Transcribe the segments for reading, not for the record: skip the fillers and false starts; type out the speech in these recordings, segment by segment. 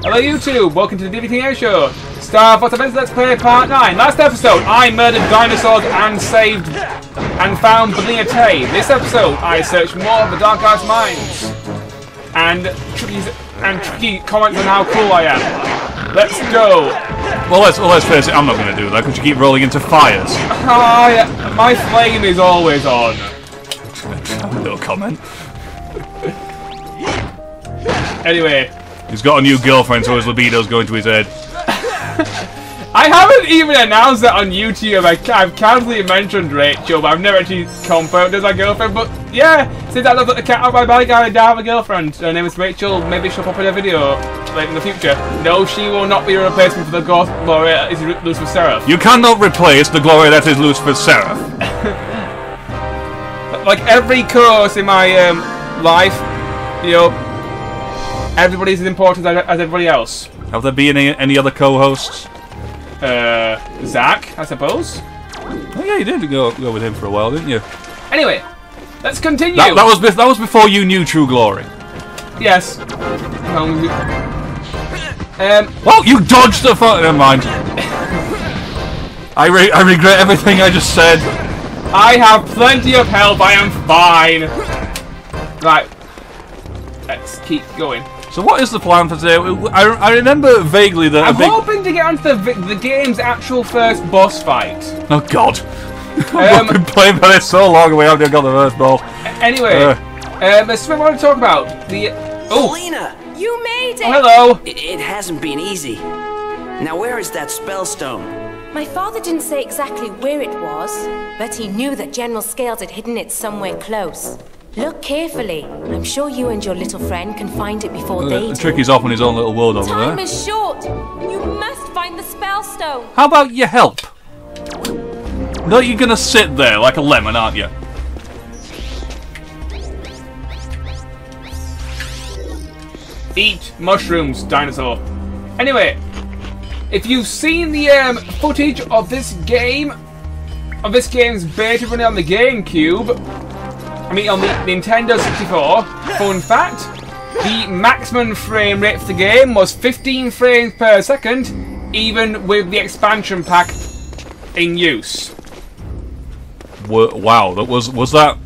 Hello YouTube, welcome to the DVTA show. Starfox Events Let's Play Part 9. Last episode, I murdered dinosaurs and saved and found Bonita Tay. This episode, I searched more of the Dark Arts mines. And tricky comments on how cool I am. Let's go. Well, let's face it, I'm not going to do that because you keep rolling into fires. My flame is always on. No comment. Anyway. He's got a new girlfriend, so his libido's going to his head. I haven't even announced that on YouTube. I've casually mentioned Rachel, but I've never actually confirmed as my girlfriend. But yeah, since I love the cat out my bike, I have a girlfriend. Her name is Rachel. Maybe she'll pop in a video like in the future. No, she will not be a replacement for the Ghost Gloria that is Lucifer Seraph. You cannot replace the Gloria that is Lucifer Seraph. Like every course in my life, you know. Everybody's as important as everybody else. Have there been any other co-hosts? Zach, I suppose. Oh yeah, you did go with him for a while, didn't you? Anyway, let's continue. That was before you knew True Glory. Yes. Well, you dodged the fuck. Never mind. I regret everything I just said. I have plenty of help. I am fine. Right. Let's keep going. So what is the plan for today? I remember vaguely that I'm hoping to get onto the game's actual first boss fight. Oh God! I've been playing by this so long and we haven't got the first boss. Anyway, there's something I want to talk about. Selena! You made it! Oh, hello! It hasn't been easy. Now where is that spellstone? My father didn't say exactly where it was, but he knew that General Scales had hidden it somewhere close. Look carefully. I'm sure you and your little friend can find it before they do. Tricky's off in his own little world over there. Time is short. You must find the spellstone. How about you help? No, you're gonna sit there like a lemon, aren't you? Eat mushrooms, dinosaur. Anyway, if you've seen the footage of this game, of this game's beta running on the GameCube, I mean, on the Nintendo 64, fun fact, the maximum frame rate for the game was 15 frames per second, even with the expansion pack in use. Wow, was that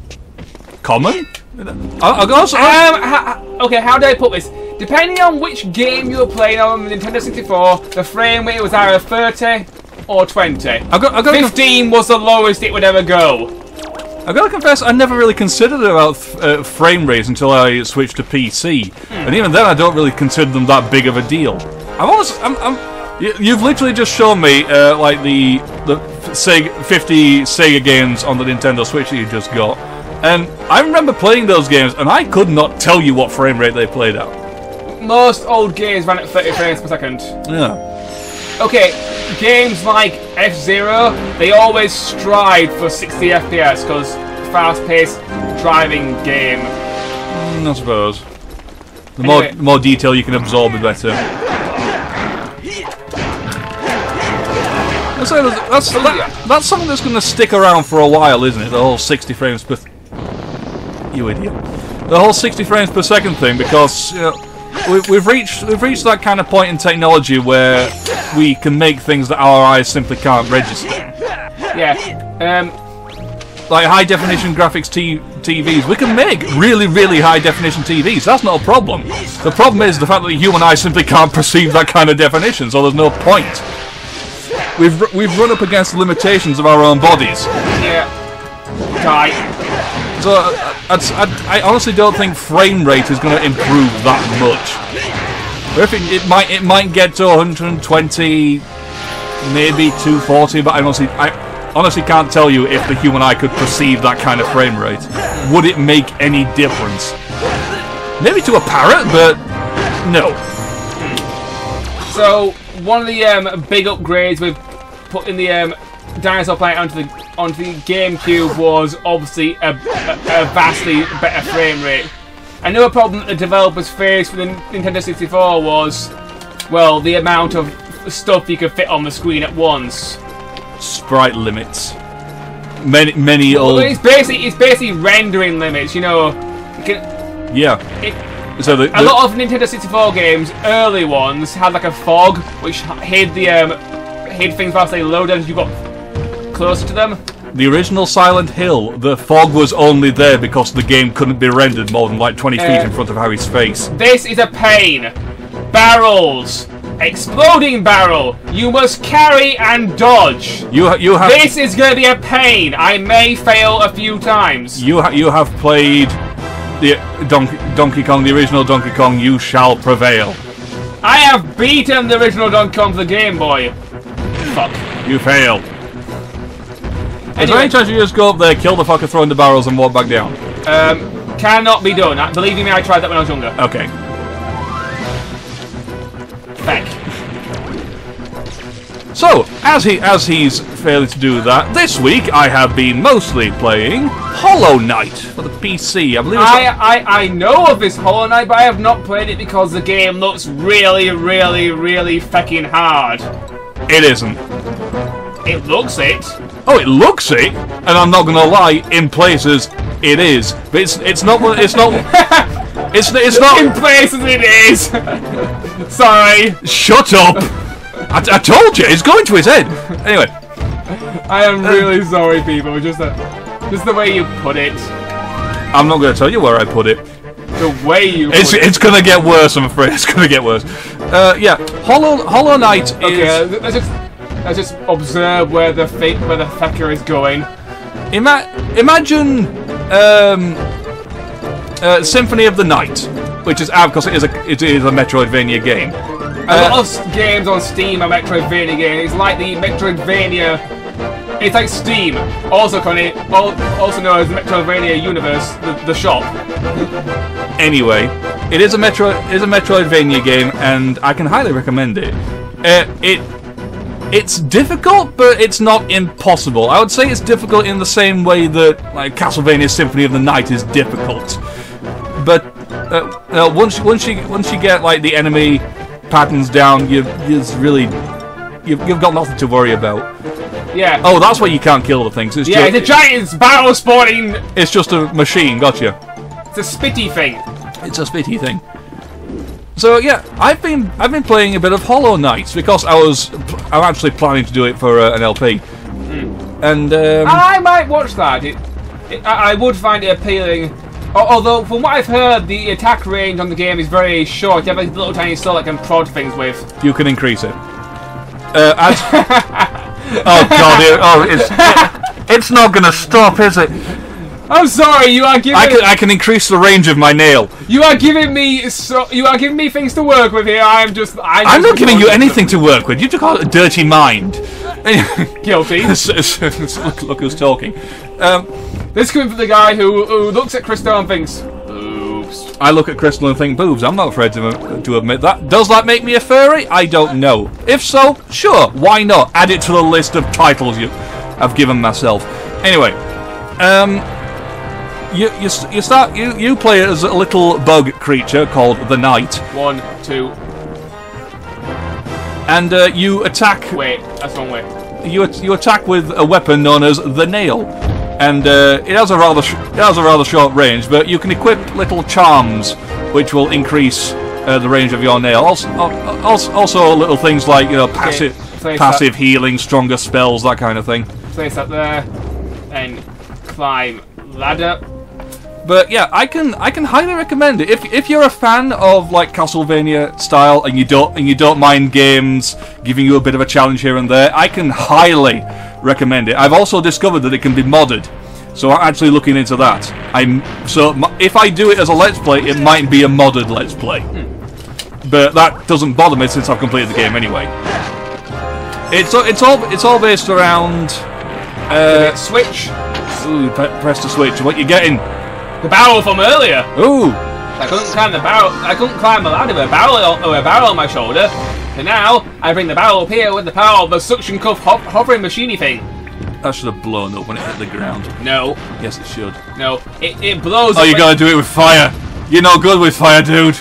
common? Okay, how do I put this? Depending on which game you were playing on the Nintendo 64, the frame rate was either 30 or 20. 15 was the lowest it would ever go. I've got to confess, I never really considered about frame rates until I switched to PC, and even then I don't really consider them that big of a deal. You've literally just shown me like the 50 Sega games on the Nintendo Switch that you just got, and I remember playing those games, and I could not tell you what frame rate they played at. Most old games ran at 30 frames per second. Yeah. Okay, games like F-Zero, they always strive for 60 FPS because fast-paced driving game. I suppose. The more detail you can absorb, the better. That's something that's going to stick around for a while, isn't it? The whole 60 frames per... You idiot. The whole 60 frames per second thing, because you know, we've reached that kind of point in technology where we can make things that our eyes simply can't register. Yeah. Like high definition graphics TVs, we can make really, really high definition TVs. That's not a problem. The problem is the fact that the human eye simply can't perceive that kind of definition, so there's no point. We've run up against the limitations of our own bodies. Yeah. Die. So I honestly don't think frame rate is going to improve that much. Or if it might get to 120, maybe 240, but I honestly can't tell you if the human eye could perceive that kind of frame rate. Would it make any difference? Maybe to a parrot, but no. So one of the big upgrades we've put in the Dinosaur Planet onto the GameCube was obviously a vastly better frame rate. Another problem that the developers faced with the Nintendo 64 was, well, the amount of stuff you could fit on the screen at once. Sprite limits. Many old. Well, it's basically rendering limits. You know, you can, yeah. So a lot of Nintendo 64 games, early ones, had like a fog which hid things whilst they loaded as you got closer to them. The original Silent Hill, the fog was only there because the game couldn't be rendered more than like 20 feet in front of Harry's face. This is a pain. Barrels. Exploding barrel. You must carry and dodge. You have. This is going to be a pain. I may fail a few times. You have played the Donkey Kong, the original Donkey Kong. You shall prevail. I have beaten the original Donkey Kong for the Game Boy. Fuck. You failed. Anyway, is there any chance you just go up there, kill the fucker throwing the barrels, and walk back down? Cannot be done. Believe me, I tried that when I was younger. Okay. Feck. So, as he's failing to do that, this week I have been mostly playing Hollow Knight for the PC. I believe I know of this Hollow Knight, but I have not played it because the game looks really, really, really feckin' hard. It isn't. It looks it. Oh, it looks it, and I'm not gonna lie. In places, it is, but it's not. It's not. It's not. In places, it is. Sorry. Shut up. I told you, it's going to his head. Anyway. I am really sorry, people. Just the way you put it. I'm not going to tell you where I put it. The way you put it. It's going to get worse, I'm afraid. It's going to get worse. Yeah, Hollow Knight is... Okay, let's just observe where the fecker is going. Imagine Symphony of the Night, which is out because it is a Metroidvania game. A lot of games on Steam are Metroidvania games. It's like the Metroidvania. It's like Steam, also known as the Metroidvania Universe, the shop. Anyway, it is a Metroidvania game, and I can highly recommend it. It's difficult, but it's not impossible. I would say it's difficult in the same way that like Castlevania Symphony of the Night is difficult. But once you get like the enemy patterns down, you've got nothing to worry about. Yeah. Oh, that's why you can't kill the things. It's the giant's barrel spawning. It's just a machine. Gotcha. It's a spitty thing. It's a spitty thing. So yeah, I've been playing a bit of Hollow Knight because I'm actually planning to do it for an LP. And I might watch that. I would find it appealing. Although, from what I've heard, the attack range on the game is very short. You have like a little tiny sword that can prod things with. You can increase it. Oh god! It's not going to stop, is it? I'm sorry. You are giving. I can increase the range of my nail. You are giving me things to work with here. I'm not giving you anything to work with. You just got a dirty mind. Guilty. Look who's talking. This coming from the guy who looks at Crystal and thinks, boobs. I look at Crystal and think, boobs. I'm not afraid to admit that. Does that make me a furry? I don't know. If so, sure, why not? Add it to the list of titles I've given myself. Anyway, you play as a little bug creature called the Knight. 1, 2. And you attack. Wait, that's one way. You attack with a weapon known as the Nail. And it has a rather short range, but you can equip little charms, which will increase the range of your nail. Also little things like passive healing, stronger spells, that kind of thing. Place that there, and climb ladder. But yeah, I can highly recommend it if you're a fan of like Castlevania style and you don't mind games giving you a bit of a challenge here and there. I can highly recommend it. I've also discovered that it can be modded, so I'm actually looking into that. If I do it as a Let's Play, it might be a modded Let's Play, but that doesn't bother me since I've completed the game anyway. It's all based around switch. Ooh, press the switch. What you getting? The barrel from earlier. Ooh. I couldn't climb the barrel. I couldn't climb the ladder with a barrel on my shoulder. And now I bring the barrel up here with the power of the suction cuff hovering machiney thing. That should have blown up when it hit the ground. No. Yes, it should. No, it blows. Oh, you gotta do it with fire. You're not good with fire, dude.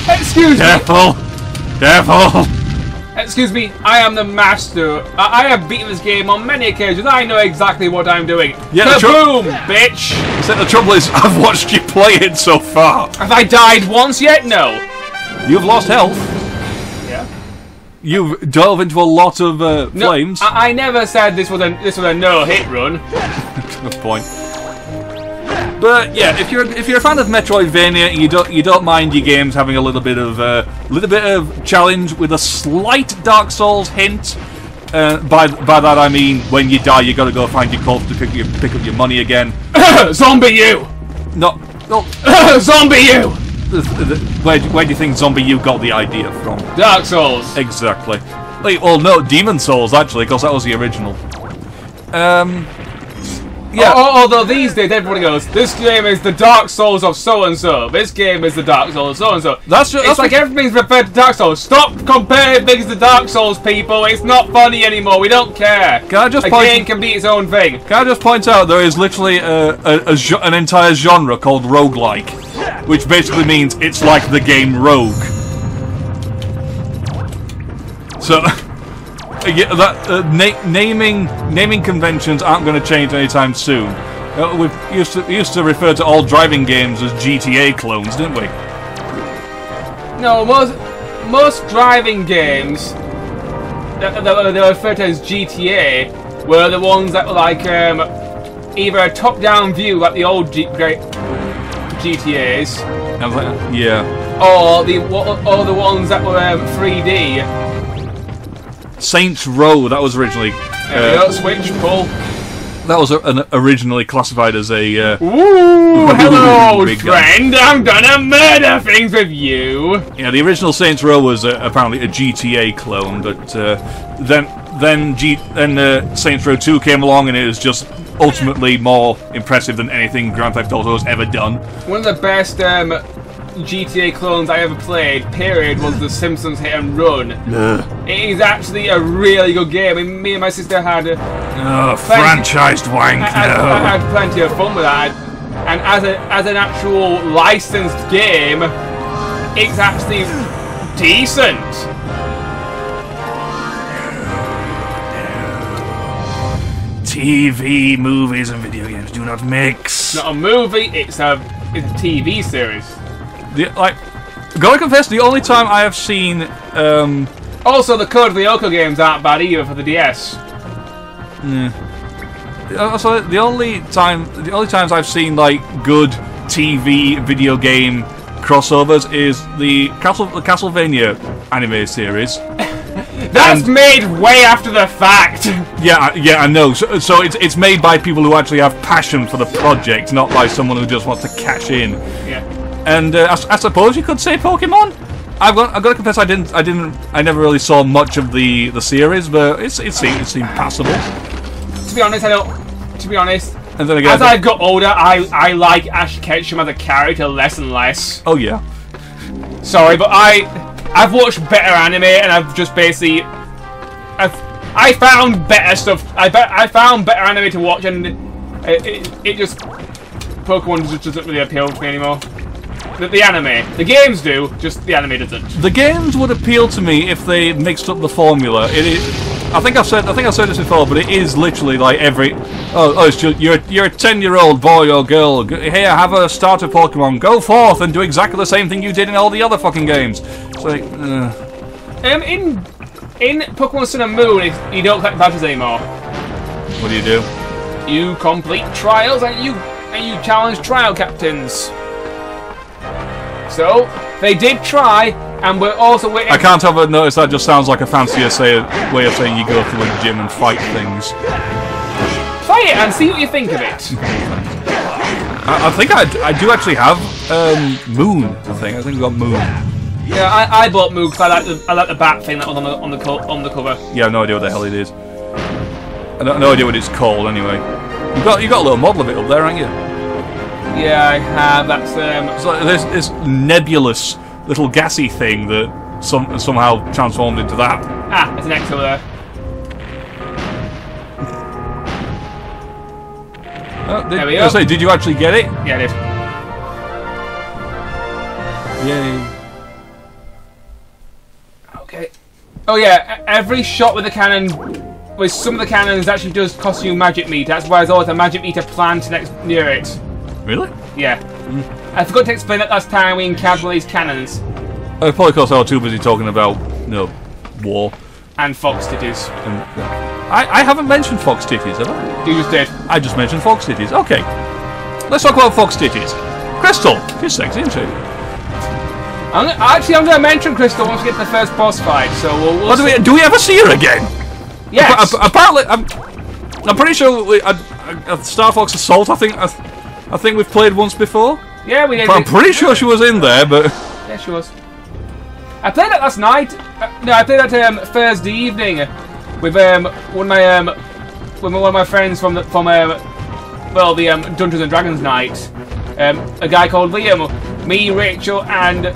Excuse me. Careful. Excuse me, I am the master. I have beaten this game on many occasions. I know exactly what I'm doing. Yeah, Kaboom, bitch! The trouble is, I've watched you play it so far. Have I died once yet? No. You've lost health. Yeah. You've dove into a lot of flames. No, I never said this was a no-hit run. Good point. But yeah, if you're a fan of Metroidvania and you don't mind your games having a little bit of challenge with a slight Dark Souls hint. By that I mean when you die you got to go find your corpse to pick up your money again. Zombie you. No. Zombie you. Where do you think Zombie you got the idea from? Dark Souls. Exactly. Well, no, Demon Souls actually, because that was the original. Yeah. Although these days everybody goes, this game is the Dark Souls of so and so. This game is the Dark Souls of so and so. It's like everything's referred to Dark Souls. Stop comparing things to Dark Souls, people. It's not funny anymore. We don't care. Can I just a game can be its own thing. Can I just point out there is literally an entire genre called roguelike, which basically means it's like the game Rogue. So. Yeah, naming conventions aren't going to change anytime soon. We used to refer to all driving games as GTA clones, didn't we? No, most driving games that they were referred to as GTA were the ones that were like either a top-down view like the old GTAs. Yeah. Or the ones that were 3D. Saints Row, that was originally... There we go, switch, pull. That was originally classified as a... Ooh, hello, friend, I'm gonna murder things with you! Yeah, the original Saints Row was apparently a GTA clone, but then Saints Row 2 came along and it was just ultimately more impressive than anything Grand Theft Auto has ever done. One of the best GTA clones I ever played, period, was The Simpsons Hit and Run. It is actually a really good game. I mean, me and my sister had franchised wank. I had plenty of fun with that. And as an actual licensed game, it's actually decent. TV, movies, and video games do not mix. It's not a movie, it's a TV series. Gotta confess, the only time I have seen... Also, the Code Lyoko games aren't bad either for the DS. Also, the only times I've seen like good TV video game crossovers is the Castlevania anime series. That's made way after the fact. Yeah, I know. So it's made by people who actually have passion for the project, not by someone who just wants to cash in. Yeah. And I suppose you could say Pokemon. I've got to confess, I never really saw much of the series, but it seemed passable. To be honest, To be honest, and then again, as I've got older, I like Ash Ketchum as a character less and less. Oh yeah. Sorry, but I've watched better anime, and I've just basically I found better stuff. I found better anime to watch, and it just Pokemon just doesn't really appeal to me anymore. The anime, the games do, just the anime doesn't. The games would appeal to me if they mixed up the formula. It is. I think I've said this before, but it is literally like every. It's just, you're a 10-year-old boy or girl. Here, have a starter Pokemon. Go forth and do exactly the same thing you did in all the other fucking games. It's like. In Pokemon Sun and Moon, you don't collect badges anymore. What do? You complete trials and you challenge trial captains. So they did try, and we're also waiting. I can't help but notice that just sounds like a fancier way of saying you go through a gym and fight things. Fight it and see what you think of it. I think I do actually have Moon. I think I got Moon. Yeah, I bought Moon because I like the bat thing that was on the cover. Yeah, I have no idea what the hell it is. I have no idea what it's called anyway. You got a little model of it up there, haven't you? Yeah, I have. That's It's like this nebulous little gassy thing that somehow transformed into that. Ah, there's an X over there. There we go. Say, did you actually get it? Yeah, I did. Yay. Okay. Oh yeah, every shot with the cannon, with some of the cannons, actually does cost you magic meter. That's why there's always a magic meter plant near it. Really? Yeah. I forgot to explain that last time we encountered these cannons. Probably because I was too busy talking about, war. And fox titties. I haven't mentioned fox titties, have I? You just did. I just mentioned fox titties. Okay. Let's talk about fox titties. Crystal, she's sexy, isn't she? I'm going to mention Crystal once we get to the first boss fight, so we'll see. Do we ever see her again? Yes. Apparently, I'm pretty sure Starfox Assault. I think we've played once before. Yeah, we did. I'm pretty sure she was in there, but yeah, she was. I played that last night. No, I played that Thursday evening with one of my friends from the Dungeons and Dragons night. A guy called Liam, me, Rachel, and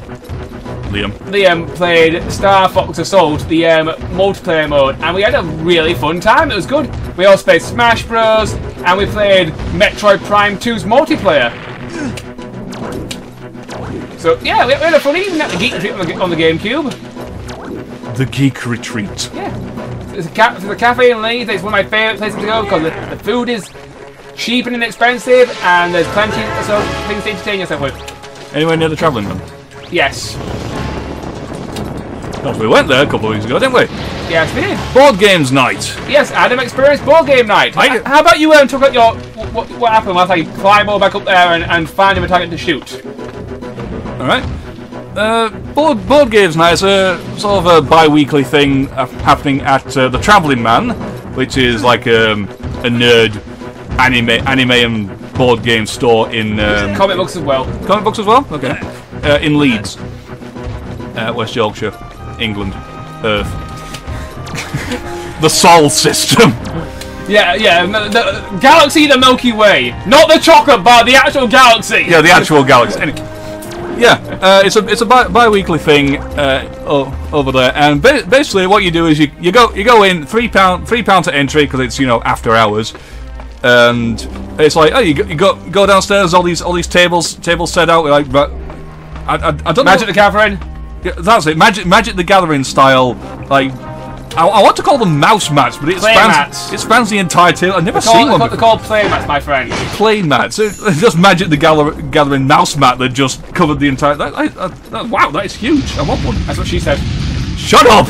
Liam played Star Fox Assault, the multiplayer mode, and we had a really fun time. It was good. We also played Smash Bros, and we played Metroid Prime 2's multiplayer. So yeah, we had a fun evening at the Geek Retreat on the GameCube. The Geek Retreat. Yeah, there's a cafe in Leeds. It's one of my favourite places to go because the food is cheap and inexpensive, and there's plenty of things to entertain yourself with. Anywhere near the travelling man? Yes. Because we went there a couple of weeks ago, didn't we? Yes, we did. Board games night. Yes, Adam experienced board game night. How about you talk about your what happened whilst I climb all back up there and find him a target to shoot? All right. Board games night is a sort of a bi-weekly thing happening at the Travelling Man, which is like a nerd anime and board game store in comic books as well. Comic books as well. Okay. In Leeds, West Yorkshire, England, Earth, the Sol system. Yeah, the galaxy, the Milky Way, not the chocolate bar, the actual galaxy. Yeah, the actual galaxy. Anyway, yeah, it's a bi-weekly thing over there, and basically what you do is you go in £3 to entry because it's after hours, and it's like you go downstairs, all these tables set out like I don't know. Magic the Gathering. Yeah, that's it. Magic the Gathering style. Like I want to call them mouse mats, but it spans the entire table. I've never seen one. They're called play mats, my friend. Play mats. It's just Magic the Gathering mouse mat that just covered the entire. Wow, that is huge. I want one. That's what she said. Shut up!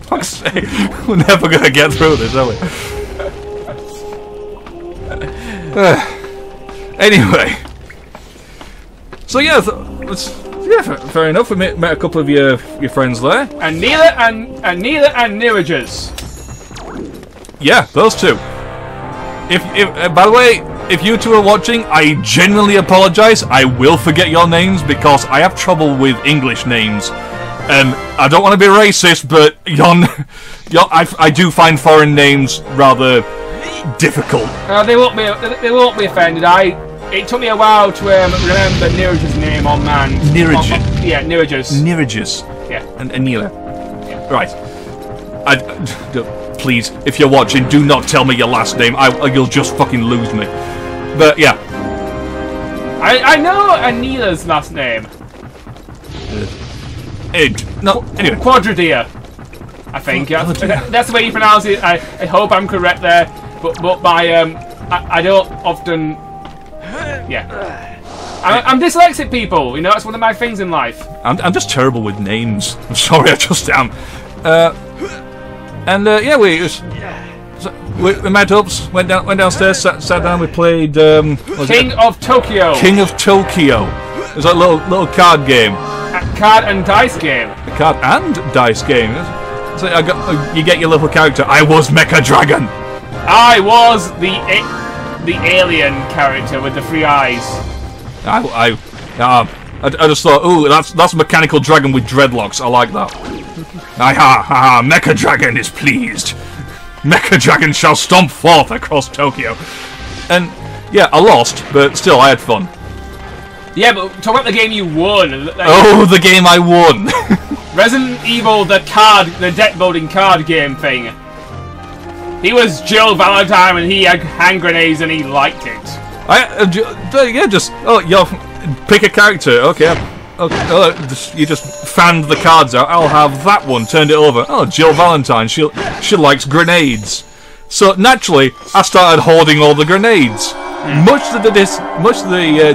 Fuck's sake, we're never gonna get through this, are we? Anyway. So yeah, fair enough. We met a couple of your friends there, and Neela and Neerages. Yeah, those two. If by the way, if you two are watching, I genuinely apologise. I will forget your names because I have trouble with English names. I don't want to be racist, but I do find foreign names rather difficult. They won't be offended. It took me a while to remember Neerage's name on man. Neerage. Yeah, Neerage's. Neerage's. Yeah. And Neela. Yeah. Right. Please, if you're watching, do not tell me your last name. You'll just fucking lose me. But yeah. I know Anila's last name. Anyway. Quadradeer. I think. That's the way you pronounce it. I hope I'm correct there. But I don't often. Yeah. I'm dyslexic, people. That's one of my things in life. I'm just terrible with names. I'm sorry, I just am. Yeah, we met up, went downstairs, sat down. We played King of Tokyo. King of Tokyo. It was a little card game. Card and dice game. A card and dice game. So you get your little character. I was Mecha Dragon. I was the alien character with the 3 eyes. I just thought, ooh, that's a mechanical dragon with dreadlocks. I like that. Mecha Dragon is pleased. Mecha Dragon shall stomp forth across Tokyo. And yeah, I lost, but still, I had fun. Yeah, but talk about the game you won. The game I won. Resident Evil, the deck building card game thing. He was Jill Valentine and he had hand grenades and he liked it. Pick a character. Okay, you just fanned the cards out. I'll have that one. Turned it over. Oh, Jill Valentine. She likes grenades. So naturally, I started hoarding all the grenades. Much to the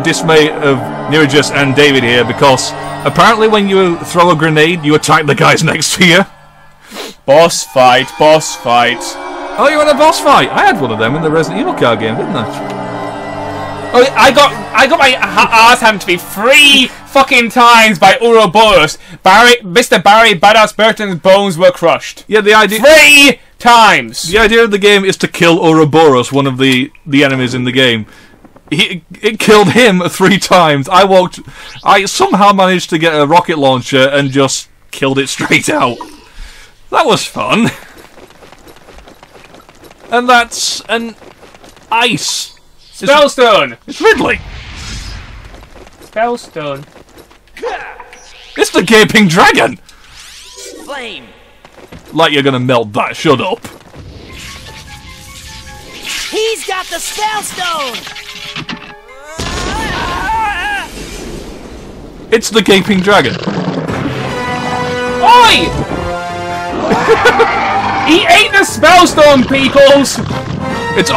dismay of Nirajus and David here, because apparently when you throw a grenade, you attack the guys next to you. Boss fight, boss fight. Oh, you want a boss fight? I had one of them in the Resident Evil card game, didn't I? Oh, I got my ass handed to me 3 fucking times by Ouroboros. Mr. Barry Badass Burton's bones were crushed. Yeah, the idea... 3 times! The idea of the game is to kill Ouroboros, one of the enemies in the game. It killed him 3 times. I somehow managed to get a rocket launcher and just killed it straight out. That was fun. And that's an ice. Spellstone! It's Ridley! Spellstone. It's the Gaping Dragon! Flame! Like you're gonna melt that, shut up. He's got the Spellstone! It's the Gaping Dragon. Oi! He ate the Spellstone, peoples! It's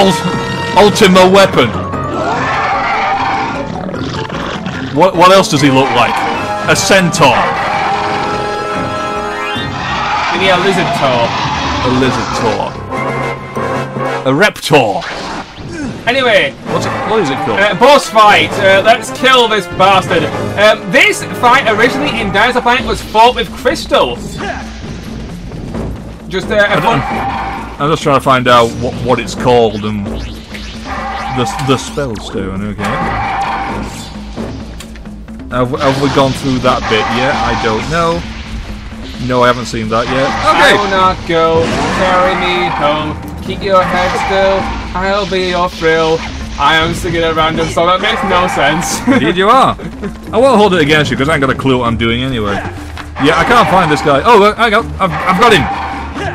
Ultima Weapon. What else does he look like? A centaur. Maybe a lizard tor. A lizard tor. A reptor. Anyway. What is it called? Boss fight. Let's kill this bastard. This fight originally in Dinosaur Planet was fought with crystal. Just I'm just trying to find out what it's called and the Spellstone. Okay. Have we gone through that bit yet? I don't know. No, I haven't seen that yet. Okay. I will not go. Carry me home. Keep your head still. I'll be your thrill. I am singing a random song that makes no sense. Indeed you are. I won't hold it against you because I ain't got a clue what I'm doing anyway. Yeah, I can't find this guy. Oh, I've got him.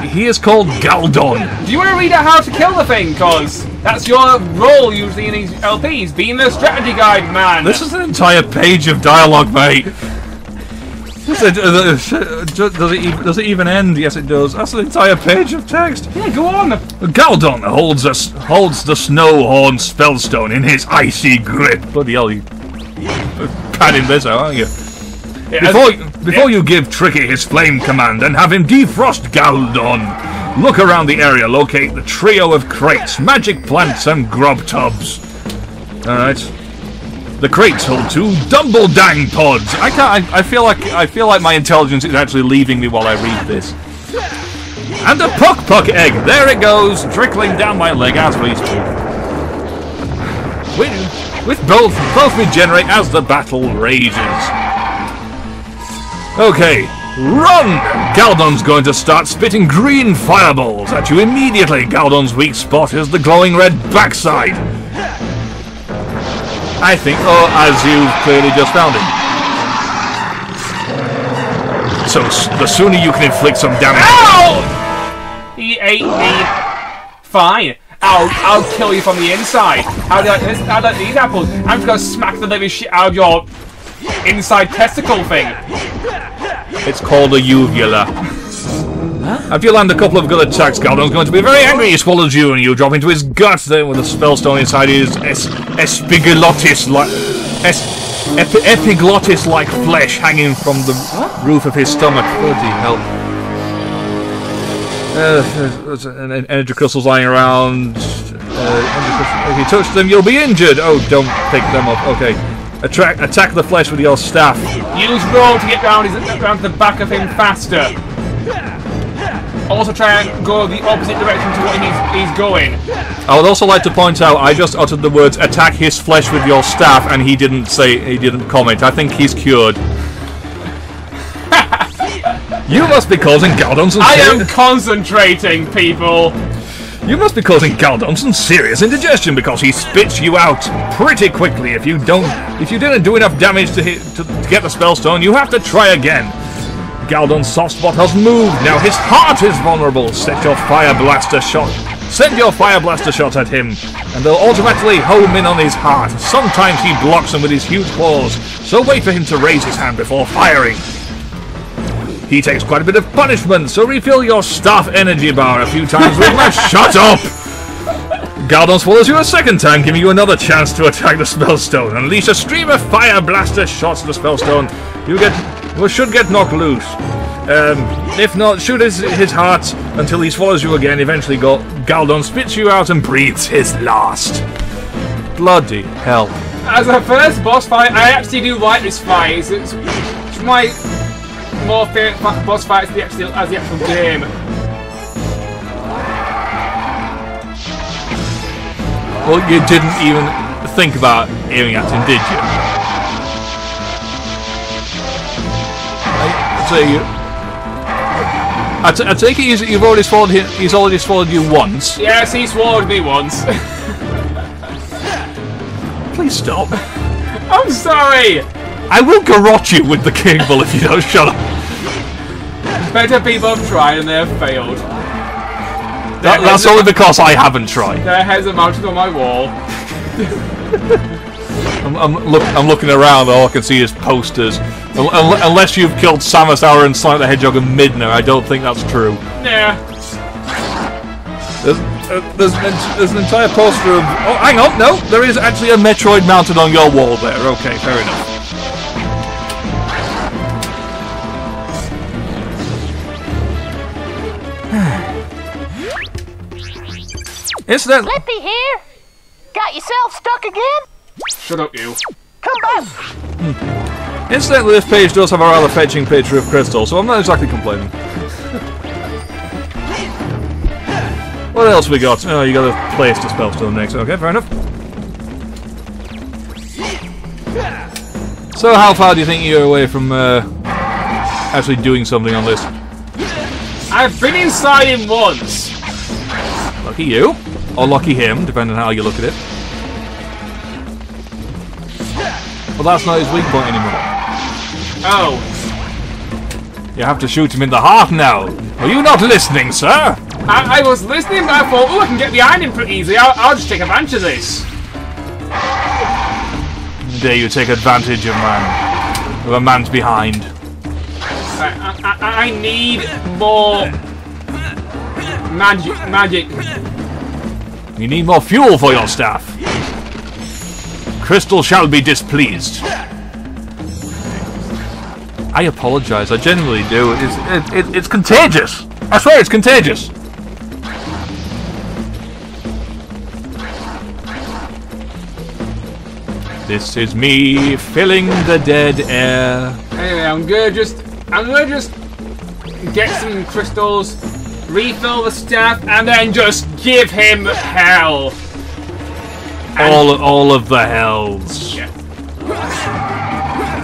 He is called Galdon. Do you want to read out how to kill the thing? Cause that's your role usually in these LPs, being the strategy guide, man. This is an entire page of dialogue, mate. Does it even end? Yes, it does. That's an entire page of text. Yeah, go on. Galdon holds the Snowhorn Spellstone in his icy grip. Bloody hell, you padding this out, aren't you? Before you give Tricky his flame command and have him defrost Galdon, look around the area, locate the trio of crates, magic plants, and grub tubs. Alright. The crates hold 2 Dumbledang pods. I feel like my intelligence is actually leaving me while I read this. And a Puck egg. There it goes, trickling down my leg as we speak. With both regenerate as the battle rages. Okay, run! Galdon's going to start spitting green fireballs at you immediately. Galdon's weak spot is the glowing red backside. I think, as you've clearly just found it. So, the sooner you can inflict some damage... Ow! He ate me. Fine. I'll kill you from the inside. How do you like this? How do you like these apples? I'm just gonna smack the living shit out of your inside testicle thing. It's called a uvula. Huh? If you land a couple of good attacks, Galdon's going to be very angry. He swallows you and you drop into his gut there with a spellstone inside his epiglottis-like flesh hanging from the roof of his stomach. Bloody hell. There's energy crystals lying around. If you touch them, you'll be injured. Oh, don't pick them up. Okay. Attack the flesh with your staff. Use roll to get round to the back of him faster. Also try and go the opposite direction to what he's going. I would also like to point out, I just uttered the words attack his flesh with your staff and he didn't comment. I think he's cured. You must be causing Galdon some I am concentrating, people. You must be causing Galdon some serious indigestion because he spits you out pretty quickly. If you didn't do enough damage to get the spellstone, you have to try again. Galdon's soft spot has moved. Now his heart is vulnerable. Set your fire blaster shot Send your fire blaster shot at him, and they'll automatically home in on his heart. Sometimes he blocks them with his huge claws, so wait for him to raise his hand before firing. He takes quite a bit of punishment, so refill your staff energy bar a few times with my shut up! Galdon swallows you a second time, giving you another chance to attack the Spellstone. Unleash a stream of fire blaster shots at the Spellstone. You should get knocked loose. If not, shoot his heart until he swallows you again. Eventually, Galdon spits you out and breathes his last. Bloody hell. As a first boss fight, I actually do like this fight. It's my more favourite boss fight as the actual game. Well, you didn't even think about aiming at him, did you? I take it you've already swallowed him. He's already swallowed you once. Yes, he swallowed me once. Please stop. I'm sorry. I will garrote you with the king bull if you don't shut up. Better people have tried and they have failed. That's only because I haven't tried. Their heads are mounted on my wall. I'm looking around, all I can see is posters. Unless you've killed Samus Aran and Sonic the Hedgehog and Midna, I don't think that's true. Yeah. There's an entire poster of... Oh, hang on, no! There is actually a Metroid mounted on your wall there. Okay, fair enough. Incidentally... Flippy here! Got yourself stuck again? Shut up, you. Come back! Incidentally, this page does have a rather fetching picture of Crystal, so I'm not exactly complaining. What else we got? Oh, you got a place to Spellstone next. Okay, fair enough. So how far do you think you're away from actually doing something on this? I've been inside him once. Lucky you. Or lucky him, depending on how you look at it. But that's not his weak point anymore. Oh. You have to shoot him in the heart now. Are you not listening, sir? I was listening, but I thought, oh, I can get behind him pretty easily. I'll just take advantage of this. Dare you take advantage of a man's behind? I need more magic. You need more fuel for your staff. Crystal shall be displeased. I apologise. I genuinely do. It's contagious. I swear it's contagious. This is me filling the dead air. Anyway, I'm gonna just get some crystals, refill the staff, and then just give him hell. All of the hells. Yeah.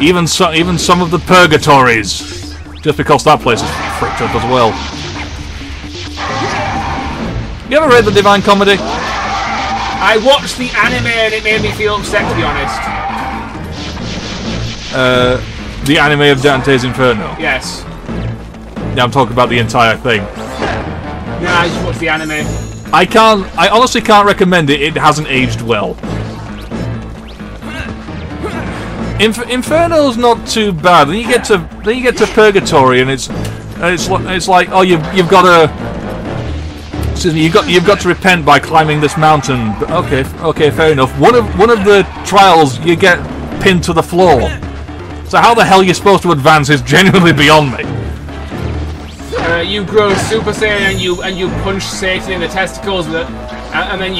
Even some of the purgatories. Just because that place is fricked up as well. You ever read the Divine Comedy? I watched the anime and it made me feel upset, to be honest. The anime of Dante's Inferno? Yes. Yeah, I'm talking about the entire thing. No, I just watched the anime. I honestly can't recommend it. It hasn't aged well. Inferno's not too bad. Then you get to Purgatory, and it's like, oh, you've got to. Excuse me, you've got to repent by climbing this mountain. Okay, fair enough. One of the trials you get pinned to the floor. So how the hell you're supposed to advance is genuinely beyond me. You grow Super Saiyan and you punch Satan in the testicles, and then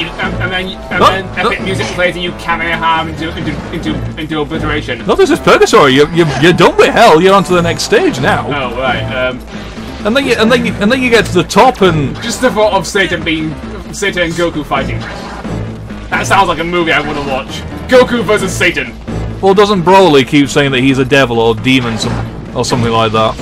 epic music plays and you Kamehameha into obliteration. No, this is Purgatory. You're done with hell. You're on to the next stage now. Oh right. And then you get to the top and just the thought of Satan and Goku fighting. That sounds like a movie I want to watch. Goku versus Satan. Well, doesn't Broly keep saying that he's a devil or demon or something like that?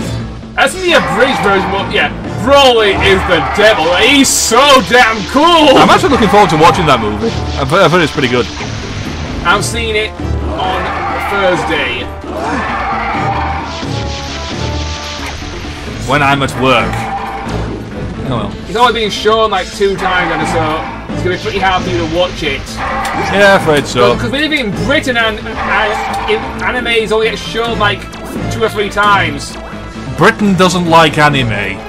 That's the abridged version, but yeah, Broly is the devil. He's so damn cool. I'm actually looking forward to watching that movie. I've heard it's pretty good. I'm seeing it on Thursday. When I'm at work. Oh well. It's only been shown like 2 times, and so it's going to be pretty hard for you to watch it. Yeah, afraid so. Because we live in Britain, and animes only get shown like 2 or 3 times. Britain doesn't like anime.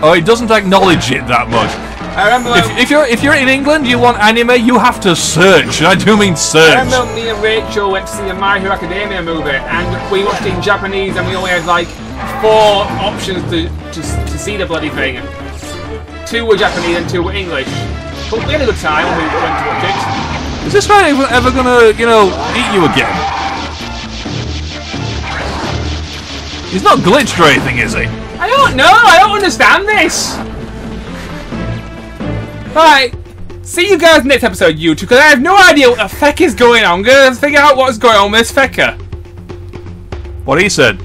Or it doesn't acknowledge it that much. I remember if you're in England, you want anime, you have to search. I do mean search. I remember me and Rachel went to see a My Hero Academia movie, and we watched it in Japanese, and we only had like 4 options to see the bloody thing. 2 were Japanese and 2 were English. But we had a good time when we went to watch it. Is this man ever gonna, you know, eat you again? He's not glitched or anything, is he? I don't know. I don't understand this. Alright, see you guys next episode, YouTube, because I have no idea what the feck is going on. I'm going to figure out what's going on with this fecker. What he said.